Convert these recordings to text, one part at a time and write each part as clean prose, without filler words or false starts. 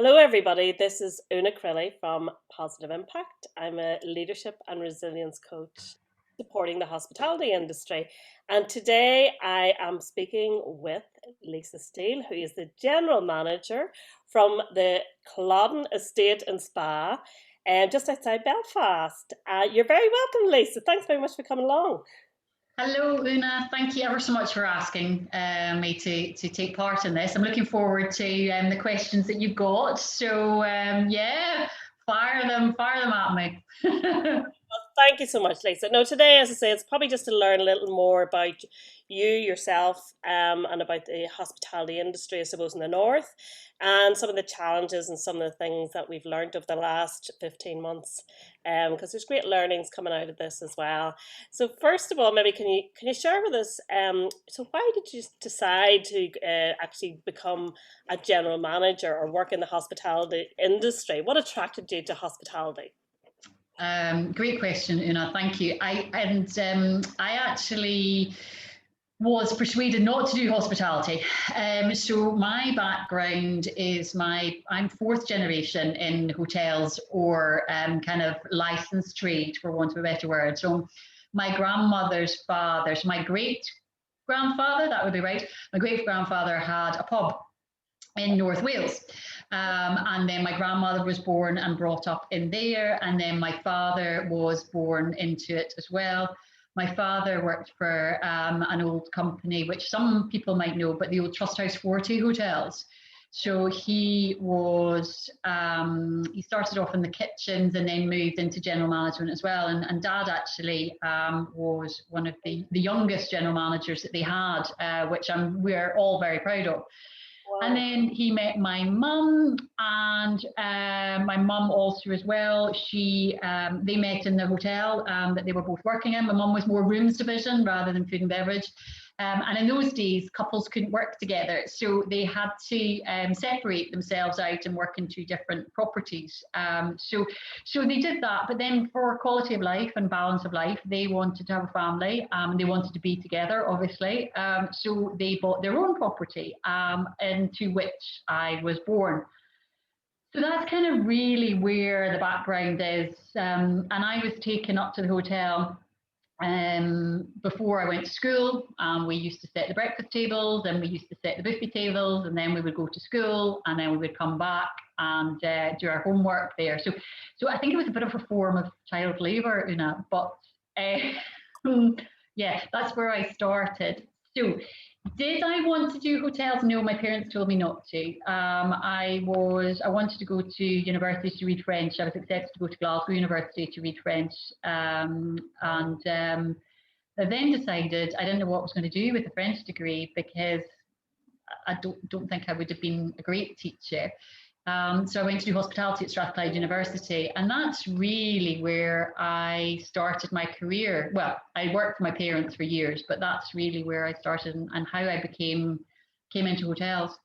Hello, everybody. This is Una Crilly from Positive Impact. I'm a leadership and resilience coach supporting the hospitality industry. And today I am speaking with Lisa Steele, who is the general manager from the Culloden Estate and Spa, just outside Belfast. You're very welcome, Lisa. Thanks very much for coming along. Hello, Una. Thank you ever so much for asking me to take part in this. I'm looking forward to the questions that you've got. So yeah, fire them at me. Thank you so much, Lisa. No, today, as I say, it's probably just to learn a little more about you yourself, and about the hospitality industry, I suppose, in the north, and some of the challenges and some of the things that we've learned over the last 15 months. Because there's great learnings coming out of this as well. So, first of all, maybe can you share with us? So, why did you decide to actually become a general manager or work in the hospitality industry? What attracted you to hospitality? Great question, Una. Thank you. I actually was persuaded not to do hospitality. So my background is I'm fourth generation in hotels or kind of licensed trade, for want of a better word. So my grandmother's father, so my great grandfather, that would be right. My great grandfather had a pub in North Wales. And then my grandmother was born and brought up in there. And then my father was born into it as well. My father worked for an old company, which some people might know, but the old Trust House Forte hotels. So he started off in the kitchens and then moved into general management as well. And Dad actually was one of the youngest general managers that they had, which we're all very proud of. And Wow. then he met my mum, and my mum also as well. They met in the hotel that they were both working in. My mum was more rooms division rather than food and beverage. And in those days, couples couldn't work together, so they had to separate themselves out and work in two different properties. So they did that. But then, for quality of life and balance of life, they wanted to have a family. They wanted to be together, obviously. So they bought their own property, into which I was born. So that's kind of really where the background is. And I was taken up to the hotel before I went to school. We used to set the breakfast tables, and we used to set the buffet tables, and then we would go to school, and then we would come back and do our homework there. So I think it was a bit of a form of child labour, Una, but uh, yeah, that's where I started. So did I want to do hotels? No, my parents told me not to. I wanted to go to university to read French. I was accepted to go to Glasgow University to read French, and I then decided I didn't know what I was going to do with a French degree because I don't think I would have been a great teacher. So I went to do hospitality at Strathclyde University, and that's really where I started my career. Well, I worked for my parents for years, but that's really where I started and how I came into hotels.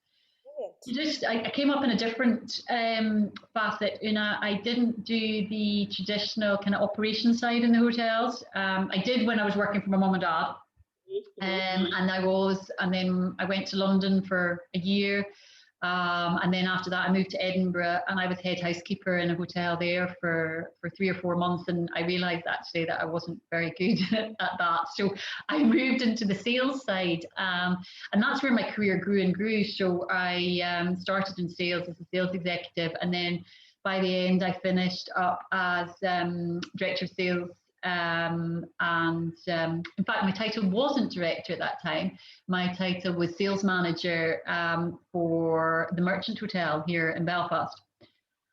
Brilliant. I came up in a different facet. I didn't do the traditional kind of operation side in the hotels. I did when I was working for my mum and dad, Mhm. and then I went to London for a year. And then after that, I moved to Edinburgh, and I was head housekeeper in a hotel there for 3 or 4 months. And I realised actually that I wasn't very good at that. So I moved into the sales side, and that's where my career grew and grew. So I started in sales as a sales executive, and then by the end, I finished up as director of sales. And in fact, my title wasn't director at that time. My title was sales manager for the Merchant Hotel here in Belfast.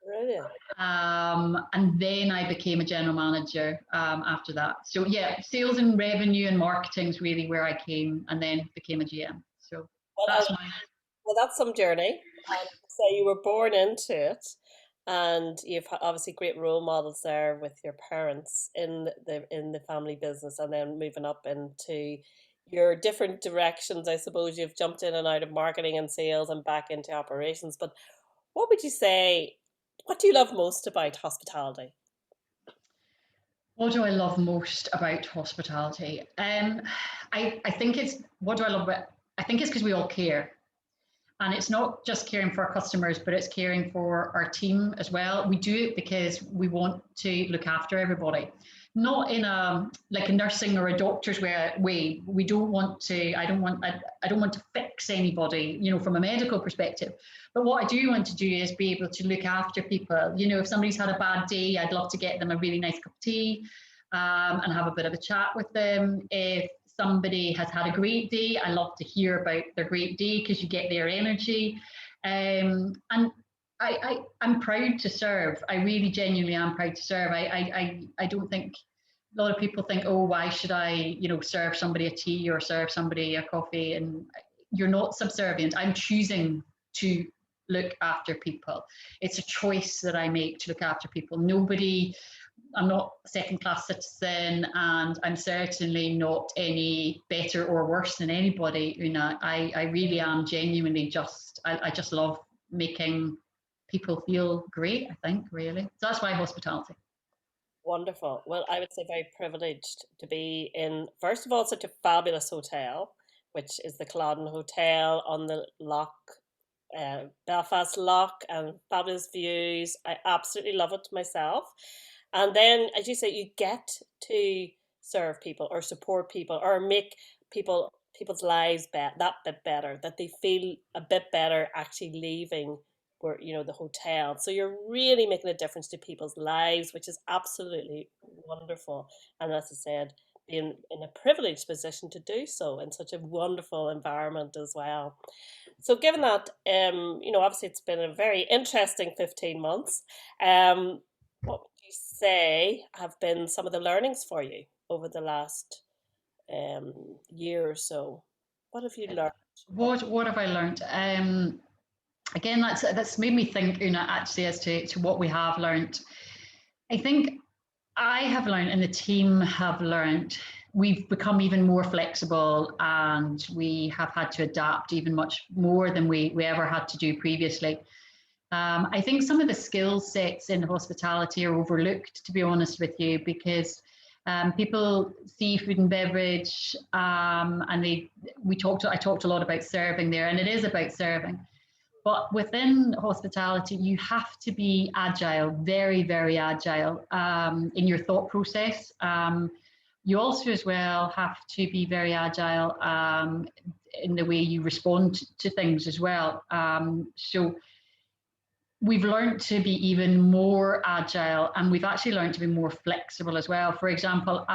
Brilliant. And then I became a general manager after that. So yeah, sales and revenue and marketing is really where I came, and then became a GM. So Well, that's my well, that's some journey. And say you were born into it, and you've obviously great role models there with your parents in the family business, and then moving up into your different directions. I suppose you've jumped in and out of marketing and sales and back into operations. But what would you say? What do you love most about hospitality? what do I love most about hospitality? I think it's what do I love about I think it's because we all care. And it's not just caring for our customers, but it's caring for our team as well. We do it because we want to look after everybody, not in a like a nursing or a doctor's way. We don't want to. I don't want to fix anybody, from a medical perspective. But what I do want to do is be able to look after people. If somebody's had a bad day, I'd love to get them a really nice cup of tea, and have a bit of a chat with them. If somebody has had a great day, I love to hear about their great day because you get their energy. And I'm proud to serve. I really genuinely am proud to serve. I don't think a lot of people think, oh, why should I, serve somebody a tea or serve somebody a coffee? And you're not subservient. I'm choosing to look after people. It's a choice that I make to look after people. I'm not a second class citizen, and I'm certainly not any better or worse than anybody. I really am genuinely I just love making people feel great, I think, really. So that's why hospitality. Wonderful. Well, I would say very privileged to be in, first of all, such a fabulous hotel, which is the Culloden Hotel on the Loch, Belfast Loch, and fabulous views. I absolutely love it myself. And then, as you say, you get to serve people or support people or make people's lives that bit better, that they feel a bit better actually leaving where the hotel. So you're really making a difference to people's lives, which is absolutely wonderful. And as I said, being in a privileged position to do so in such a wonderful environment as well. So given that, obviously it's been a very interesting 15 months. What would you say have been some of the learnings for you over the last year or so? What have you learned? What have I learned? Again, that's made me think, actually, as to what we have learned. I think I have learned, and the team have learned, we've become even more flexible, and we have had to adapt even much more than we ever had to do previously. I think some of the skill sets in hospitality are overlooked, to be honest with you, because people see food and beverage, and I talked a lot about serving there, and it is about serving. But within hospitality, you have to be agile, very, very agile, in your thought process. You also, as well, have to be very agile, in the way you respond to things as well. So we've learned to be even more agile, and we've actually learned to be more flexible as well. For example,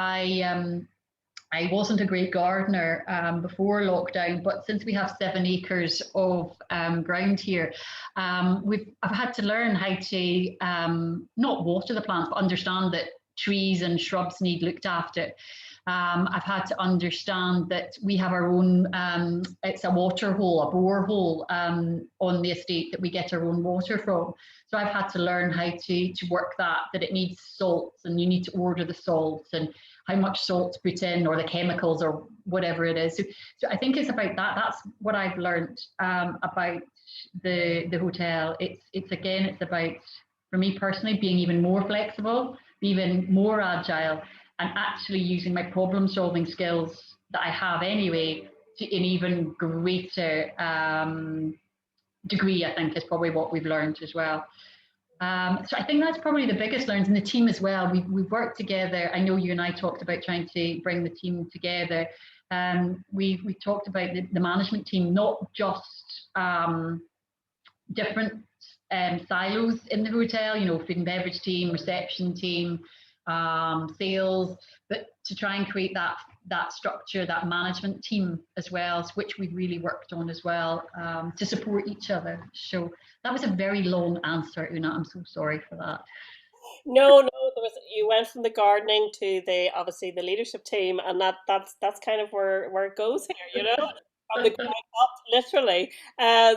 I wasn't a great gardener before lockdown, but since we have 7 acres of ground here, I've had to learn how to not water the plants, but understand that trees and shrubs need looked after. I've had to understand that we have our own, it's a water hole, a borehole on the estate that we get our own water from. So I've had to learn how to work that it needs salts, and you need to order the salts and how much salt to put in, or the chemicals, or whatever it is. So I think it's about that. That's what I've learned about the hotel. It's about, for me personally, being even more flexible, even more agile, and actually using my problem solving skills that I have anyway to an even greater degree, I think, is probably what we've learned as well. So I think that's probably the biggest learns in the team as well. We've worked together. I know you and I talked about trying to bring the team together. We talked about the management team, not just different silos in the hotel, food and beverage team, reception team, sales, but to try and create that structure, that management team as well, which we've really worked on as well, to support each other. So that was a very long answer, Una. I'm so sorry for that. No, no, you went from the gardening to the obviously the leadership team, and that's kind of where it goes here, from the ground up, literally.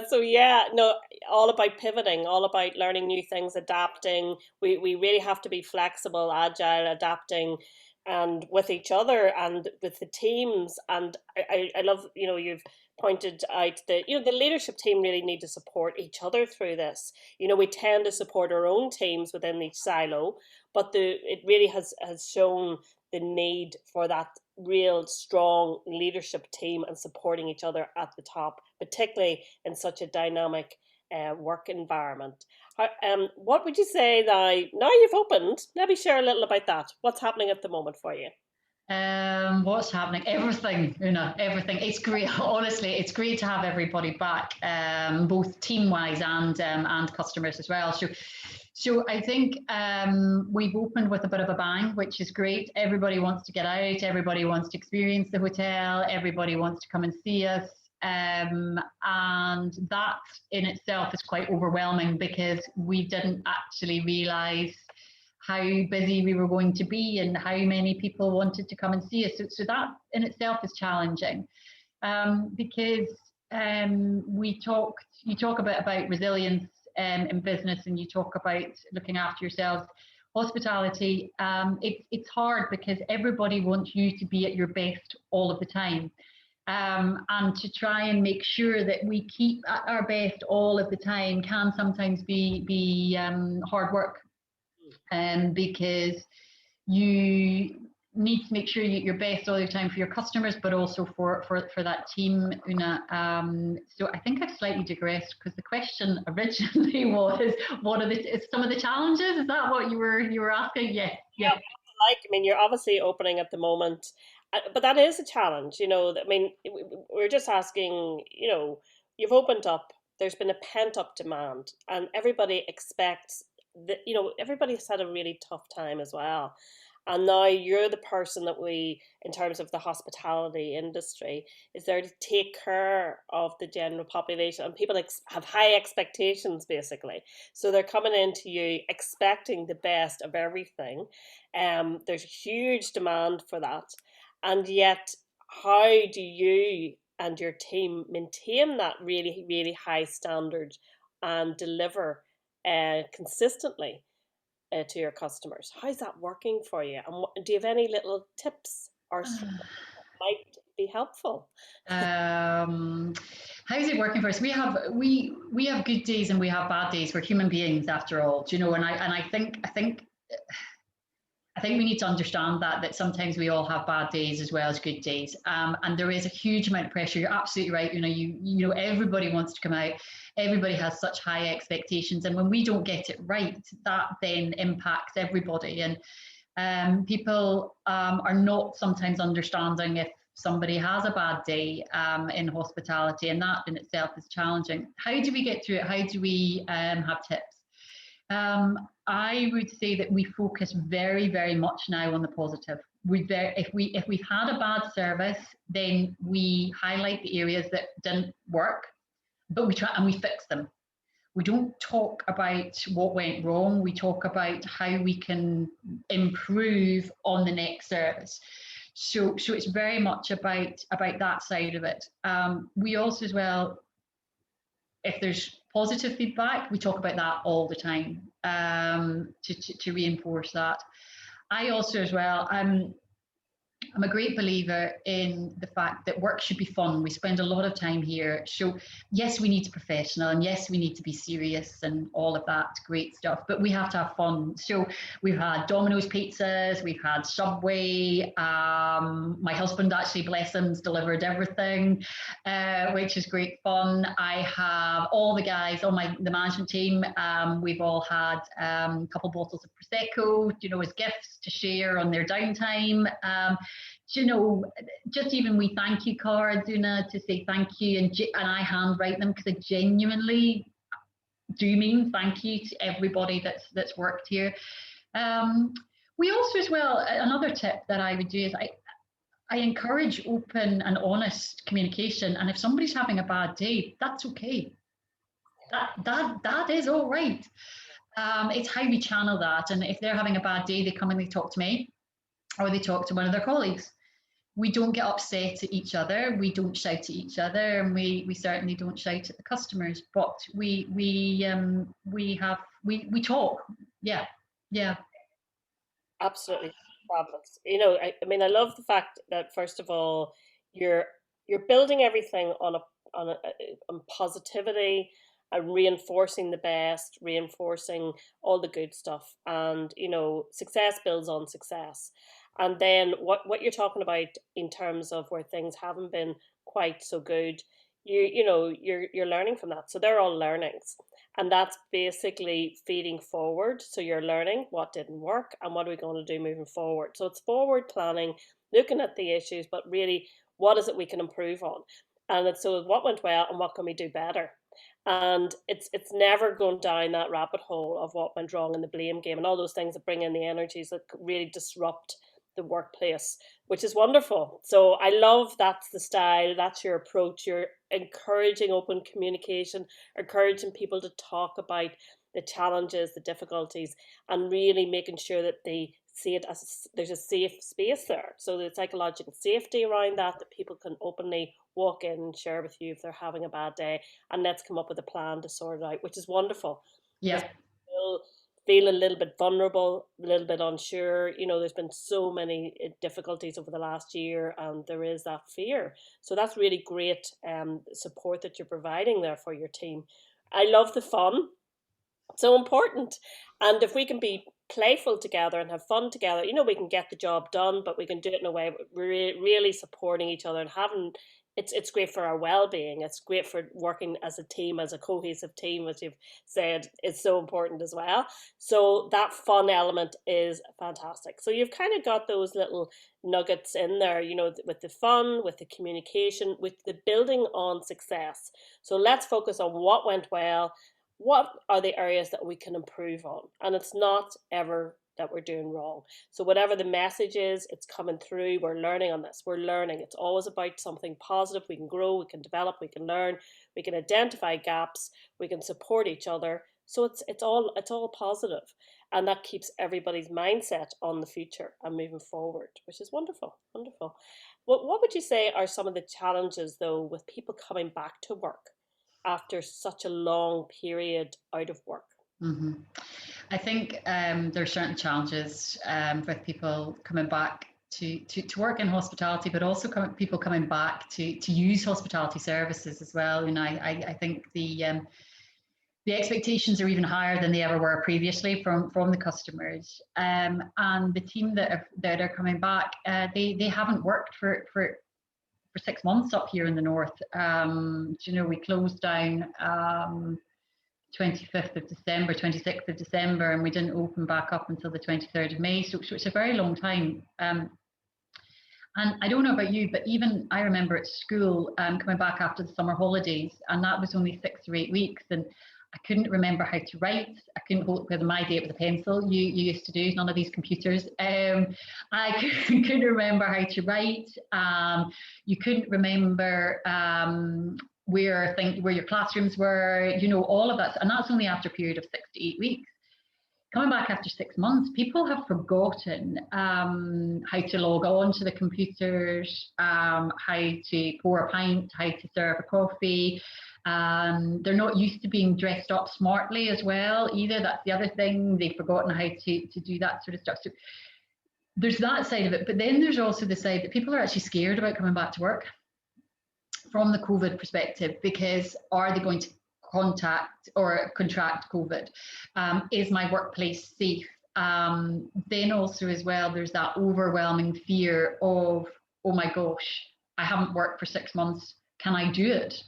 So yeah, no, all about pivoting, all about learning new things, adapting. We really have to be flexible, agile, adapting, and with each other and with the teams. And I love, you've pointed out that the leadership team really need to support each other through this. We tend to support our own teams within each silo, but it really has shown the need for that real strong leadership team and supporting each other at the top, particularly in such a dynamic work environment. What would you say now you've opened? Maybe share a little about that. What's happening at the moment for you? What's happening? Everything, everything. It's great. Honestly, it's great to have everybody back, both team wise and customers as well. So I think we've opened with a bit of a bang, which is great. Everybody wants to get out. Everybody wants to experience the hotel. Everybody wants to come and see us. And that in itself is quite overwhelming because we didn't actually realise how busy we were going to be and how many people wanted to come and see us. So that in itself is challenging because you talk about resilience in business and you talk about looking after yourselves. Hospitality, it's hard because everybody wants you to be at your best all of the time. And to try and make sure that we keep at our best all of the time can sometimes be hard work. Because you need to make sure you're best all the time for your customers, but also for that team, Una. So I think I've slightly digressed because the question originally was, what are some of the challenges? Is that what you were asking? Yes, Yeah, yes. I mean, you're obviously opening at the moment, but that is a challenge. I mean, we're just asking. You've opened up. There's been a pent up demand, and everybody expects that. Everybody's had a really tough time as well, and now you're the person that in terms of the hospitality industry, is there to take care of the general population, and people have high expectations basically. So they're coming into you expecting the best of everything. There's a huge demand for that, and yet, how do you and your team maintain that really, really high standard and deliver consistently to your customers? How's that working for you? And do you have any little tips or might be helpful? How's it working for us? We have good days and we have bad days. We're human beings after all, and I think we need to understand that sometimes we all have bad days as well as good days, and there is a huge amount of pressure. You're absolutely right. Everybody wants to come out. Everybody has such high expectations, and when we don't get it right, that then impacts everybody. And people are not sometimes understanding if somebody has a bad day in hospitality, and that in itself is challenging. How do we get through it? How do we have tips? I would say that we focus very, very much now on the positive. If we've had a bad service, then we highlight the areas that didn't work, but we try and we fix them. We don't talk about what went wrong. We talk about how we can improve on the next service. So it's very much about that side of it. We also as well, if there's positive feedback, we talk about that all the time to reinforce that. I also as well, I'm a great believer in the fact that work should be fun. We spend a lot of time here. So yes, we need to be professional and yes, we need to be serious and all of that great stuff, but we have to have fun. So we've had Domino's pizzas, we've had Subway. My husband actually, bless him, delivered everything, which is great fun. I have all the guys on the management team. We've all had a couple bottles of Prosecco, as gifts to share on their downtime. Just even we thank you cards, Una, to say thank you, and I handwrite them because I genuinely do mean thank you to everybody that's worked here. We also as well, another tip that I would do is I encourage open and honest communication, and if somebody's having a bad day, that's okay. That is all right. It's how we channel that, and if they're having a bad day, they come and they talk to me, or they talk to one of their colleagues. We don't get upset at each other. We don't shout at each other, and we certainly don't shout at the customers. But we talk. Yeah, yeah. Absolutely fabulous. I mean, I love the fact that first of all, you're building everything on positivity and reinforcing the best, reinforcing all the good stuff, and success builds on success. And then what you're talking about in terms of where things haven't been quite so good, you know, you're learning from that. So they're all learnings. And that's basically feeding forward. So you're learning what didn't work and what are we going to do moving forward. So it's forward planning, looking at the issues, but really what is it we can improve on? And it's so what went well and what can we do better? And it's never going down that rabbit hole of what went wrong in the blame game and all those things that bring in the energies that really disrupt the workplace, which is wonderful. So I love that's the style, that's your approach. You're encouraging open communication, encouraging people to talk about the challenges, the difficulties, and really making sure that they see it as there's a safe space there. So the psychological safety around that, that people can openly walk in and share with you if they're having a bad day, and let's come up with a plan to sort it out, which is wonderful. Because Yeah. people feel a little bit vulnerable, a little bit unsure. You know, there's been so many difficulties over the last year, and there is that fear. So that's really great support that you're providing there for your team. I love the fun, so important. And if we can be playful together and have fun together, you know, we can get the job done, but we can do it in a way we're really supporting each other and having it's great for our well-being. It's great for working as a team, as a cohesive team, as you've said, is so important as well. So that fun element is fantastic. So you've kind of got those little nuggets in there, you know, with the fun, with the communication, with the building on success. So let's focus on what went well, what are the areas that we can improve on, and it's not ever that we're doing wrong. So whatever the message is, it's coming through. We're learning on this, we're learning. It's always about something positive. We can grow, we can develop, we can learn, we can identify gaps, we can support each other. So it's all positive, and that keeps everybody's mindset on the future and moving forward, which is wonderful. Wonderful. What would you say are some of the challenges though with people coming back to work after such a long period out of work? Mm-hmm. I think there are certain challenges with people coming back to work in hospitality, but also people coming back to use hospitality services as well. And I think the expectations are even higher than they ever were previously from the customers. And the team that are coming back, they haven't worked for 6 months up here in the north. You know, we closed down 25th of December, 26th of December, and we didn't open back up until the 23rd of May. So it's a very long time. And I don't know about you, but even I remember at school coming back after the summer holidays, and that was only 6 or 8 weeks. And I couldn't remember how to write. I couldn't hold with my day with a pencil. You used to do, none of these computers. I couldn't remember how to write. You couldn't remember where your classrooms were, you know, all of that. And that's only after a period of 6 to 8 weeks. Coming back after 6 months, people have forgotten how to log on to the computers, how to pour a pint, how to serve a coffee. They're not used to being dressed up smartly as well either. That's the other thing. They've forgotten how to do that sort of stuff. So there's that side of it. But then there's also the side that people are actually scared about coming back to work from the COVID perspective, because are they going to contact or contract COVID? Is my workplace safe? Then also as well, there's that overwhelming fear of, oh my gosh, I haven't worked for 6 months. Can I do it?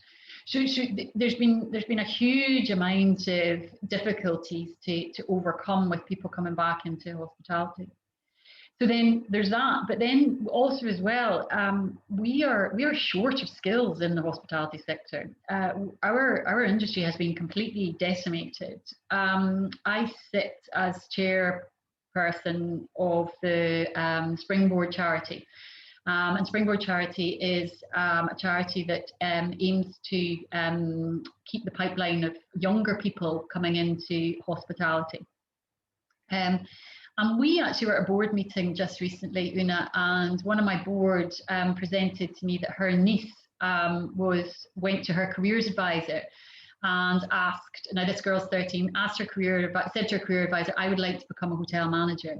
So there's been a huge amount of difficulties to overcome with people coming back into hospitality. So then there's that, but then also as well, we are short of skills in the hospitality sector. Our industry has been completely decimated. I sit as chairperson of the Springboard charity. And Springboard Charity is a charity that aims to keep the pipeline of younger people coming into hospitality. And we actually were at a board meeting just recently, Una, and one of my board presented to me that her niece went to her careers advisor and asked, now this girl's 13, said to her career advisor, I would like to become a hotel manager.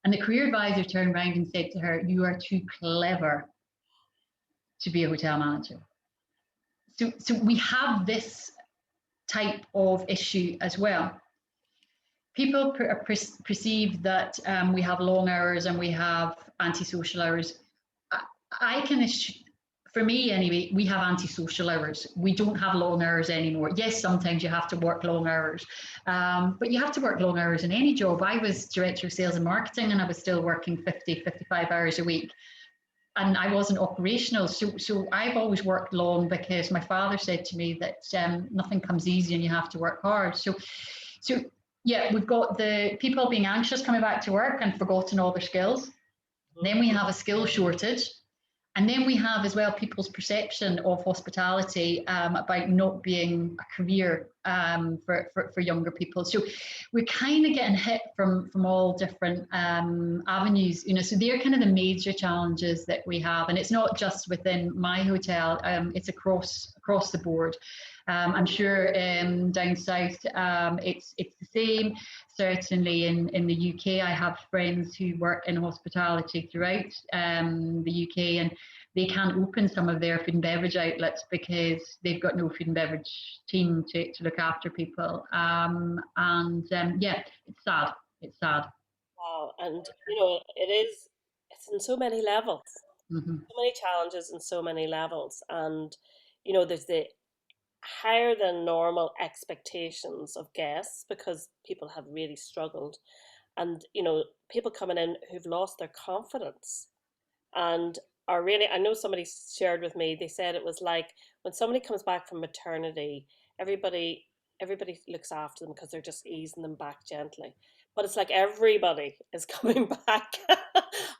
And the career advisor turned around and said to her, you are too clever to be a hotel manager. So we have this type of issue as well. people perceive that we have long hours and we have antisocial hours. I, I can for me anyway, we have antisocial hours. We don't have long hours anymore. Yes, sometimes you have to work long hours, but you have to work long hours in any job. I was director of sales and marketing and I was still working 50, 55 hours a week. And I wasn't operational. So I've always worked long because my father said to me that nothing comes easy and you have to work hard. So yeah, we've got the people being anxious coming back to work and forgotten all their skills. Then we have a skill shortage. And then we have as well people's perception of hospitality about not being a career for younger people. So we're kind of getting hit from all different avenues, you know. So they're kind of the major challenges that we have, and it's not just within my hotel; it's across the board. I'm sure down south it's the same. Certainly in the UK, I have friends who work in hospitality throughout the UK, and they can't open some of their food and beverage outlets because they've got no food and beverage team to look after people. Yeah, it's sad. It's sad. Wow, and you know, it's in so many levels, Mm-hmm. so many challenges and so many levels. And you know, there's the higher than normal expectations of guests because people have really struggled. And you know, people coming in who've lost their confidence and are really, I know somebody shared with me, they said it was like when somebody comes back from maternity, everybody everybody looks after them because they're just easing them back gently, but it's like everybody is coming back.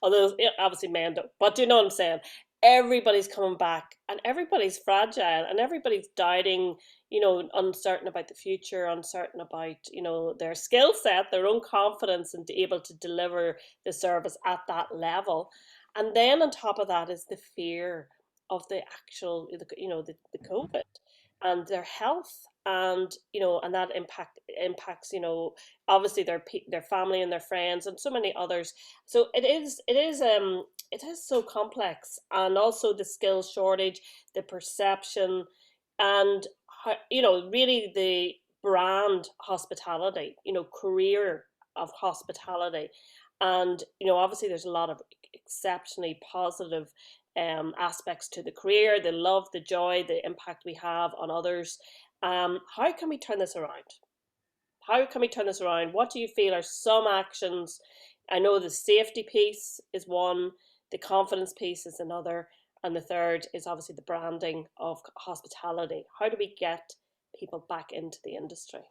Although yeah, obviously men don't, but you know what I'm saying, everybody's coming back and everybody's fragile and everybody's doubting, you know, uncertain about the future, uncertain about, you know, their skill set, their own confidence, and to able to deliver the service at that level. And then on top of that is the fear of the actual, you know, the COVID and their health, and you know, and that impacts, you know, obviously their family and their friends and so many others. So it is so complex, and also the skills shortage, the perception, and how, you know, really the brand hospitality, you know, career of hospitality. And you know, obviously there's a lot of exceptionally positive aspects to the career, the love, the joy, the impact we have on others. How can we turn this around? How can we turn this around? What do you feel are some actions? I know the safety piece is one, the confidence piece is another, and the third is obviously the branding of hospitality. How do we get people back into the industry?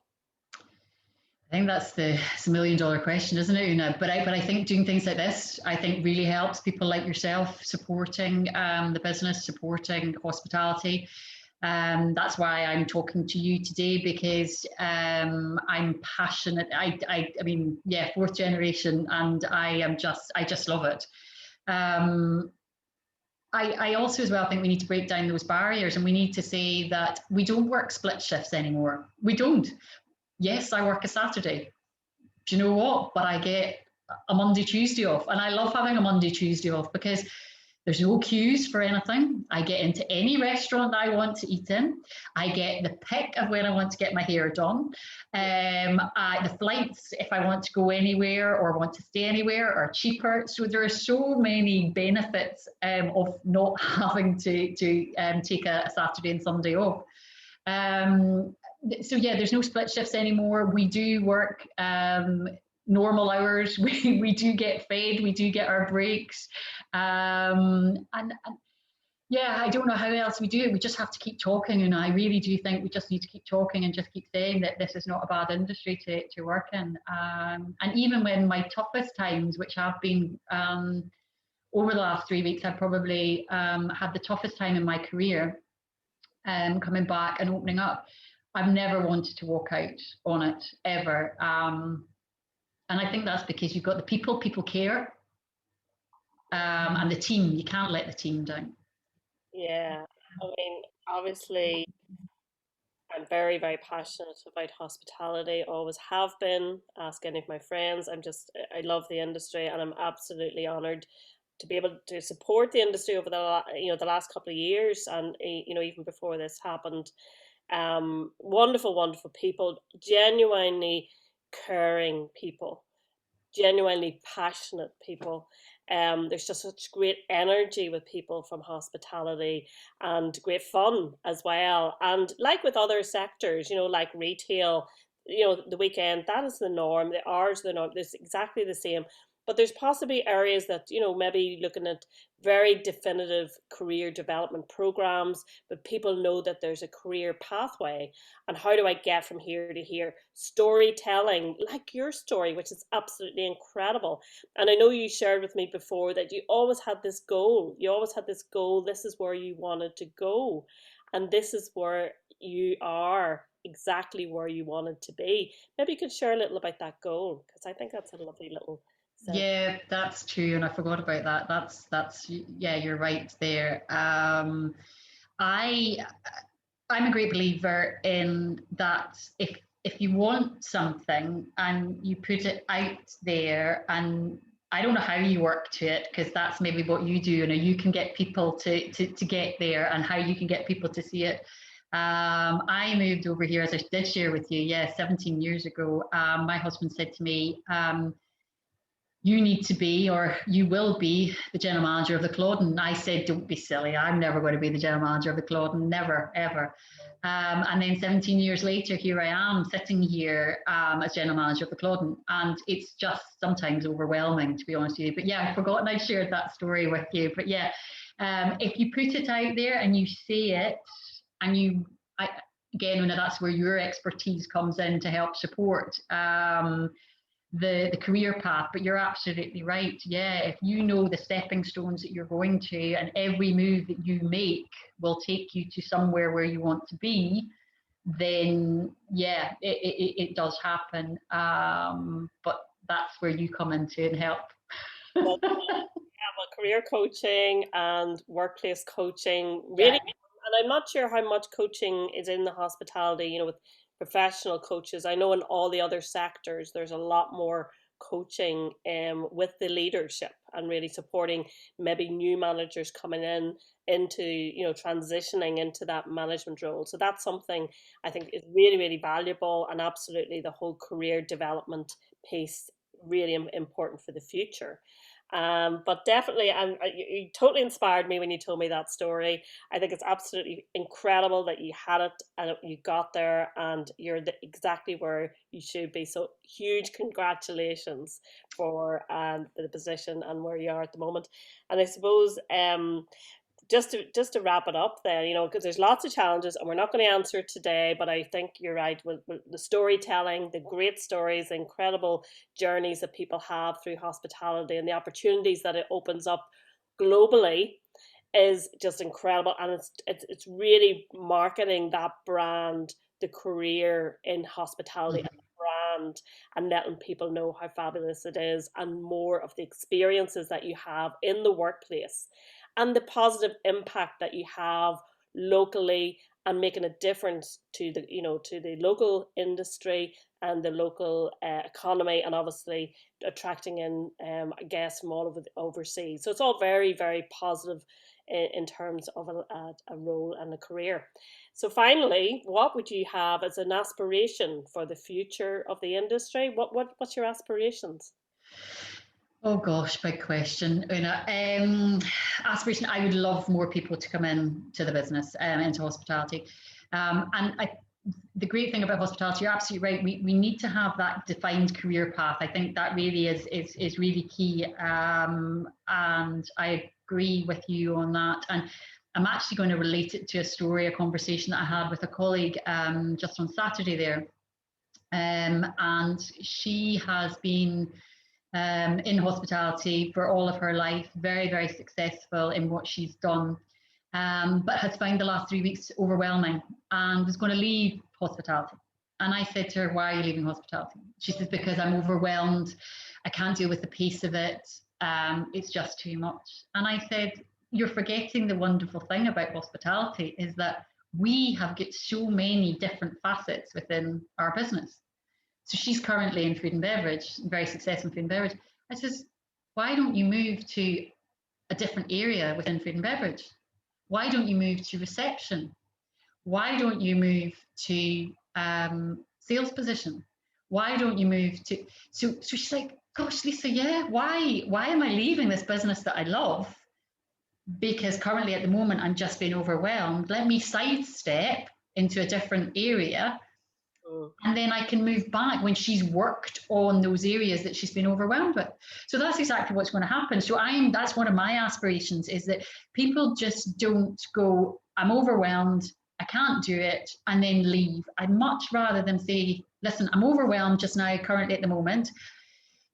I think that's it's $1 million question, isn't it, Una? But I think doing things like this, I think really helps people like yourself supporting the business, supporting hospitality. That's why I'm talking to you today because I'm passionate. I mean, yeah, fourth generation, and I just love it. Um, I also as well think we need to break down those barriers and we need to say that we don't work split shifts anymore. We don't. Yes, I work a Saturday. Do you know what? But I get a Monday, Tuesday off. And I love having a Monday, Tuesday off because there's no queues for anything. I get into any restaurant I want to eat in. I get the pick of when I want to get my hair done. The flights, if I want to go anywhere or want to stay anywhere, are cheaper. So there are so many benefits of not having to take a Saturday and Sunday off. So yeah, there's no split shifts anymore. We do work normal hours. We do get fed. We do get our breaks. And yeah, I don't know how else we do it. We just have to keep talking. And I really do think we just need to keep talking and just keep saying that this is not a bad industry to work in. And even when my toughest times, which have been over the last 3 weeks, I've probably had the toughest time in my career coming back and opening up. I've never wanted to walk out on it ever. And I think that's because you've got the people care, and the team. You can't let the team down. Yeah, I mean, obviously, I'm very, very passionate about hospitality, always have been. Ask any of my friends. I love the industry, and I'm absolutely honored to be able to support the industry over you know, the last couple of years, and you know, even before this happened. Wonderful, wonderful people, genuinely caring people, genuinely passionate people. There's just such great energy with people from hospitality, and great fun as well. And like with other sectors, like retail, the weekend, that is the norm. The hours are the norm. It's exactly the same. But there's possibly areas that, maybe looking at very definitive career development programs, but people know that there's a career pathway. And how do I get from here to here? Storytelling, like your story, which is absolutely incredible. And I know you shared with me before that you always had this goal. You always had this goal. This is where you wanted to go. And this is where you are, exactly where you wanted to be. Maybe you could share a little about that goal, because I think that's a lovely little set. Yeah, that's true, and I forgot about that. That's yeah, you're right there. I I'm a great believer in that if you want something and you put it out there, and I don't know how you work to it, because that's maybe what you do, and you can get people to get there, and how you can get people to see it. I moved over here, as I did share with you, yeah, 17 years ago. My husband said to me, you need to be, or you will be, the general manager of the Culloden. I said, don't be silly. I'm never going to be the general manager of the Culloden, never, ever. And then 17 years later, here I am sitting here as general manager of the Culloden. And it's just sometimes overwhelming, to be honest with you. But yeah, I've forgotten I shared that story with you. But yeah, if you put it out there and you say it, and again, that's where your expertise comes in to help support the career path. But you're absolutely right. Yeah, if you know the stepping stones that you're going to, and every move that you make will take you to somewhere where you want to be, then yeah, it does happen. But that's where you come into and help. Well, career coaching and workplace coaching Yeah. really, and I'm not sure how much coaching is in the hospitality, with professional coaches. I know in all the other sectors there's a lot more coaching with the leadership, and really supporting maybe new managers coming into, transitioning into that management role. So that's something I think is really, really valuable, and absolutely the whole career development piece, really important for the future. But definitely, and you totally inspired me when you told me that story. I think it's absolutely incredible that you had it and you got there, and you're exactly where you should be. So huge congratulations for the position and where you are at the moment. And I suppose just to wrap it up then, because there's lots of challenges and we're not going to answer it today, but I think you're right with the storytelling, the great stories, the incredible journeys that people have through hospitality, and the opportunities that it opens up globally is just incredible. And it's really marketing that brand, the career in hospitality, and Mhm. the brand, and letting people know how fabulous it is, and more of the experiences that you have in the workplace, and the positive impact that you have locally, and making a difference to the local industry and the local economy, and obviously attracting in guests from all over overseas. So it's all very, very positive in terms of a role and a career. So finally, what would you have as an aspiration for the future of the industry? What's your aspirations? Oh gosh, big question, Una. Aspiration, I would love more people to come in to the business, into hospitality. And the great thing about hospitality, you're absolutely right. We need to have that defined career path. I think that really is really key. And I agree with you on that. And I'm actually going to relate it to a story, a conversation that I had with a colleague just on Saturday there. And she has been in hospitality for all of her life, very, very successful in what she's done, but has found the last 3 weeks overwhelming and was going to leave hospitality. And I said to her, why are you leaving hospitality? She says, because I'm overwhelmed. I can't deal with the pace of it. It's just too much. And I said, you're forgetting the wonderful thing about hospitality is that we have got so many different facets within our business. So she's currently in food and beverage, very successful in food and beverage. I says, why don't you move to a different area within food and beverage? Why don't you move to reception? Why don't you move to sales position? why don't you move to, so she's like, gosh, Lisa, yeah, why am I leaving this business that I love? Because currently at the moment I'm just being overwhelmed. Let me sidestep into a different area, Mm. and then I can move back when she's worked on those areas that she's been overwhelmed with. So that's exactly what's going to happen. So that's one of my aspirations, is that people just don't go, I'm overwhelmed, I can't do it, and then leave. I'd much rather them say, listen, I'm overwhelmed just now, currently at the moment.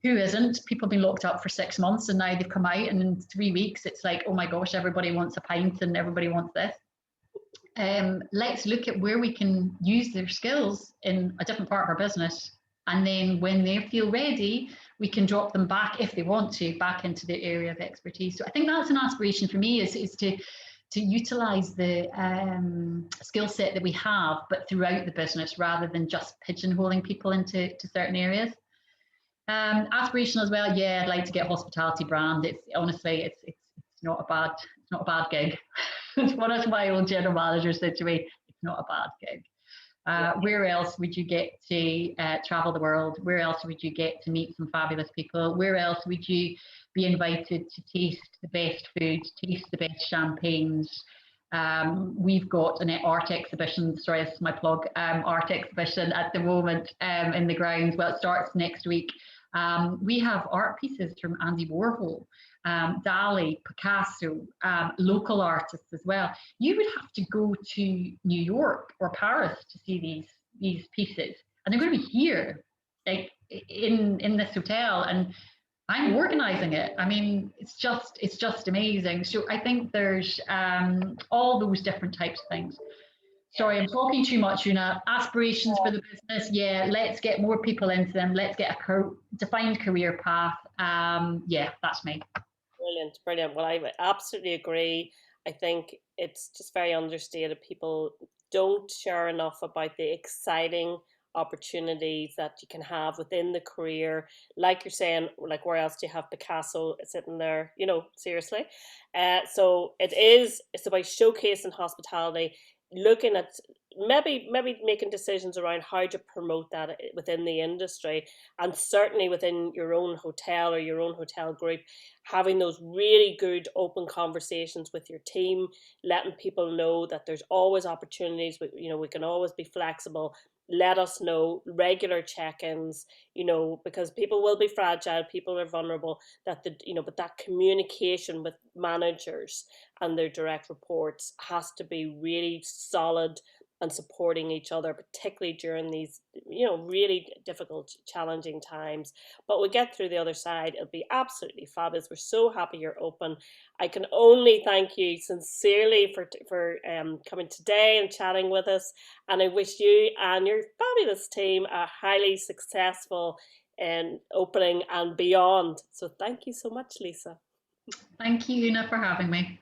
Who isn't? People have been locked up for 6 months and now they've come out, and in 3 weeks it's like, oh my gosh, everybody wants a pint and everybody wants this. Let's look at where we can use their skills in a different part of our business. And then when they feel ready, we can drop them back, if they want to, back into their area of expertise. So I think that's an aspiration for me, is to utilize the skill set that we have, but throughout the business, rather than just pigeonholing people into certain areas. Aspirational as well. Yeah, I'd like to get a hospitality brand. It's honestly, it's not a bad gig. It's one of my old general managers said to me, it's not a bad gig. Where else would you get to travel the world? Where else would you get to meet some fabulous people? Where else would you be invited to taste the best food, taste the best champagnes? We've got an art exhibition, sorry, this is my plug, art exhibition at the moment in the grounds. Well, it starts next week. We have art pieces from Andy Warhol, Dali, Picasso, local artists as well. You would have to go to New York or Paris to see these pieces, and they're going to be here, like in this hotel, and I'm organizing it. I mean, it's just amazing. So I think there's all those different types of things. Sorry, I'm talking too much, Una. Aspirations for the business, yeah, let's get more people into them. Let's get a defined career path. Yeah, that's me. Brilliant, brilliant. Well, I would absolutely agree. I think it's just very understated. People don't share enough about the exciting opportunities that you can have within the career. Like you're saying, like where else do you have Picasso sitting there? Seriously. So it's about showcasing hospitality, looking at maybe making decisions around how to promote that within the industry, and certainly within your own hotel or your own hotel group, having those really good open conversations with your team, letting people know that there's always opportunities. We can always be flexible. Let us know, regular check-ins, because people will be fragile, people are vulnerable, but that communication with managers and their direct reports has to be really solid and supporting each other, particularly during these, really difficult, challenging times. But we'll get through the other side. It'll be absolutely fabulous. We're so happy you're open. I can only thank you sincerely for coming today and chatting with us. And I wish you and your fabulous team a highly successful opening and beyond. So thank you so much, Lisa. Thank you, Una, for having me.